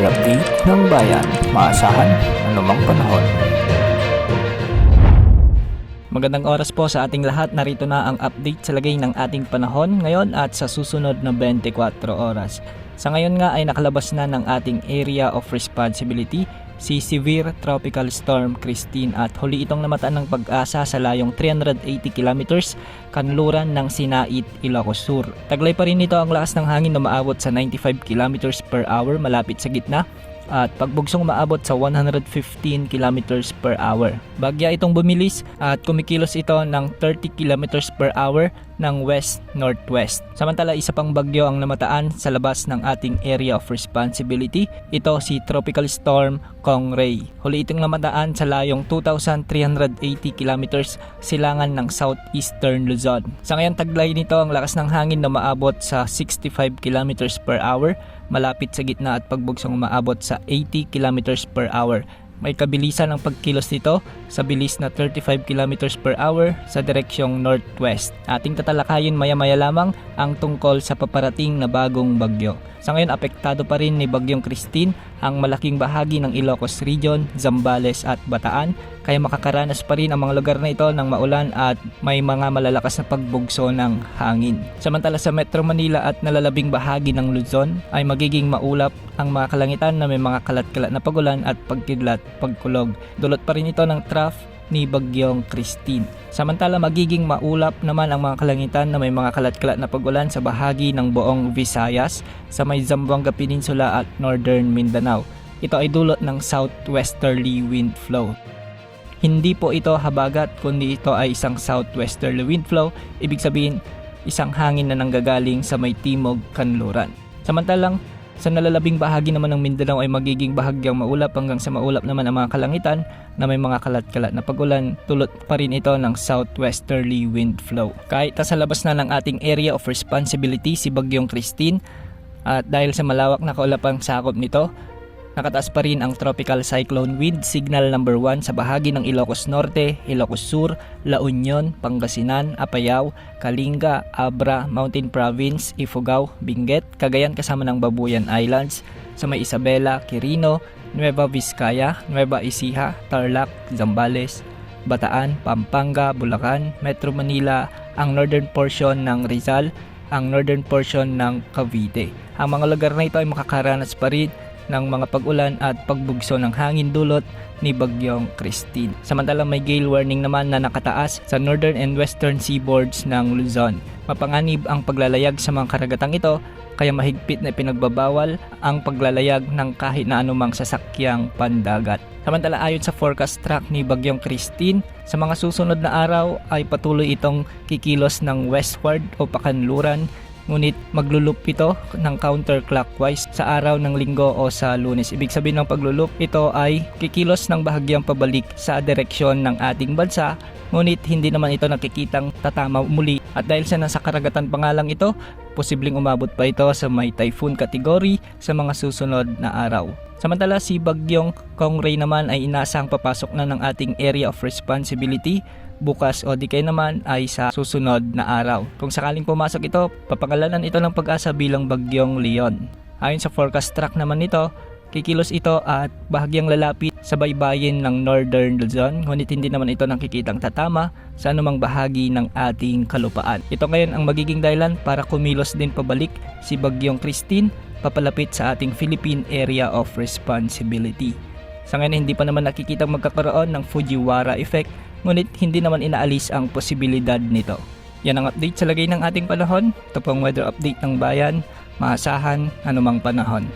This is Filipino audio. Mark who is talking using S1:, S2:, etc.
S1: update ng bayan. Maasahan anumang panahon. Magandang oras po sa ating lahat. Narito na ang update sa lagay ng ating panahon ngayon at sa susunod na 24 oras. Sa ngayon nga ay nakalabas na ng ating area of responsibility si Severe Tropical Storm Christine at huli itong namataan ng pag-asa sa layong 380 kilometers kanluran ng Sinait, Ilocos Sur. Taglay pa rin ito ang lakas ng hangin na maabot sa 95 kilometers per hour malapit sa gitna at pagbugsong maabot sa 115 kilometers per hour. Bagya itong bumilis at kumikilos ito ng 30 kilometers per hour ng west-northwest. Samantala isa pang bagyo ang namataan sa labas ng ating area of responsibility. Ito si Tropical Storm Kongray. Huli itong namataan sa layong 2,380 kilometers silangan ng southeastern Luzon. Sa ngayon taglay nito ang lakas ng hangin na maabot sa 65 kilometers per hour malapit sa gitna at pagbugsong maabot sa 80 kilometers per hour. May kabilisan ang pagkilos nito sa bilis na 35 kilometers per hour sa direksyong northwest. Ating tatalakayin maya-maya lamang ang tungkol sa paparating na bagong bagyo. Sa ngayon apektado pa rin ni Bagyong Christine ang malaking bahagi ng Ilocos Region, Zambales at Bataan kaya makakaranas pa rin ang mga lugar na ito ng maulan at may mga malalakas na pagbugso ng hangin. Samantala sa Metro Manila at nalalabing bahagi ng Luzon ay magiging maulap ang mga kalangitan na may mga kalat-kalat na pagulan at pagkidlat, pagkulog. Dulot pa rin ito ng trough ni Bagyong Christine. Samantala magiging maulap naman ang mga kalangitan na may mga kalat-kalat na pagulan sa bahagi ng buong Visayas sa may Zamboanga Peninsula at Northern Mindanao. Ito ay dulot ng southwesterly wind flow. Hindi po ito habagat kundi ito ay isang southwesterly wind flow, ibig sabihin isang hangin na nanggagaling sa may timog kanluran. Samantalang sa nalalabing bahagi naman ng Mindanao ay magiging bahagyang maulap hanggang sa maulap naman ang mga kalangitan na may mga kalat-kalat na pagulan, tulot pa rin ito ng southwesterly wind flow. Kahit sa labas na ng ating area of responsibility si Bagyong Christine at dahil sa malawak na kaulapang sakop nito, nakataas pa rin ang tropical cyclone wind signal number 1 sa bahagi ng Ilocos Norte, Ilocos Sur, La Union, Pangasinan, Apayao, Kalinga, Abra, Mountain Province, Ifugao, Benguet, Cagayan kasama ng Babuyan Islands, sa may Isabela, Quirino, Nueva Vizcaya, Nueva Ecija, Tarlac, Zambales, Bataan, Pampanga, Bulacan, Metro Manila, ang northern portion ng Rizal, ang northern portion ng Cavite. Ang mga lugar na ito ay makakaranas pa rin ng mga pag-ulan at pagbugso ng hangin dulot ni Bagyong Christine. Samantalang may gale warning naman na nakataas sa northern and western seaboards ng Luzon. Mapanganib ang paglalayag sa mga karagatang ito kaya mahigpit na pinagbabawal ang paglalayag ng kahit na anumang sasakyang pandagat. Samantala ayon sa forecast track ni Bagyong Christine, sa mga susunod na araw ay patuloy itong kikilos ng westward o pakanluran. Ngunit maglulup ito ng counterclockwise sa araw ng linggo o sa Lunes. Ibig sabihin ng paglulup ito ay kikilos ng bahagyang pabalik sa direksyon ng ating bansa. Ngunit hindi naman ito nakikitang tatama muli. At dahil sa nasa karagatan pa nga lang ito, posibleng umabot pa ito sa may typhoon category sa mga susunod na araw. Samantala si Bagyong Kongray naman ay inaasahang papasok na ng ating area of responsibility bukas o di kaya naman ay sa susunod na araw. Kung sakaling pumasok ito, papangalanan ito ng pag-asa bilang Bagyong Leon. Ayon sa forecast track naman nito, kikilos ito at bahagyang lalapit sa baybayin ng Northern Luzon, ngunit hindi naman ito nakikitang tatama sa anumang bahagi ng ating kalupaan. Ito ngayon ang magiging dahilan para kumilos din pabalik si Bagyong Christine papalapit sa ating Philippine Area of Responsibility. Sa ngayon hindi pa naman nakikitang magkakaroon ng Fujiwara effect, ngunit hindi naman inaalis ang posibilidad nito. Yan ang update sa lagay ng ating panahon. Ito pong weather update ng bayan. Maasahan anumang panahon.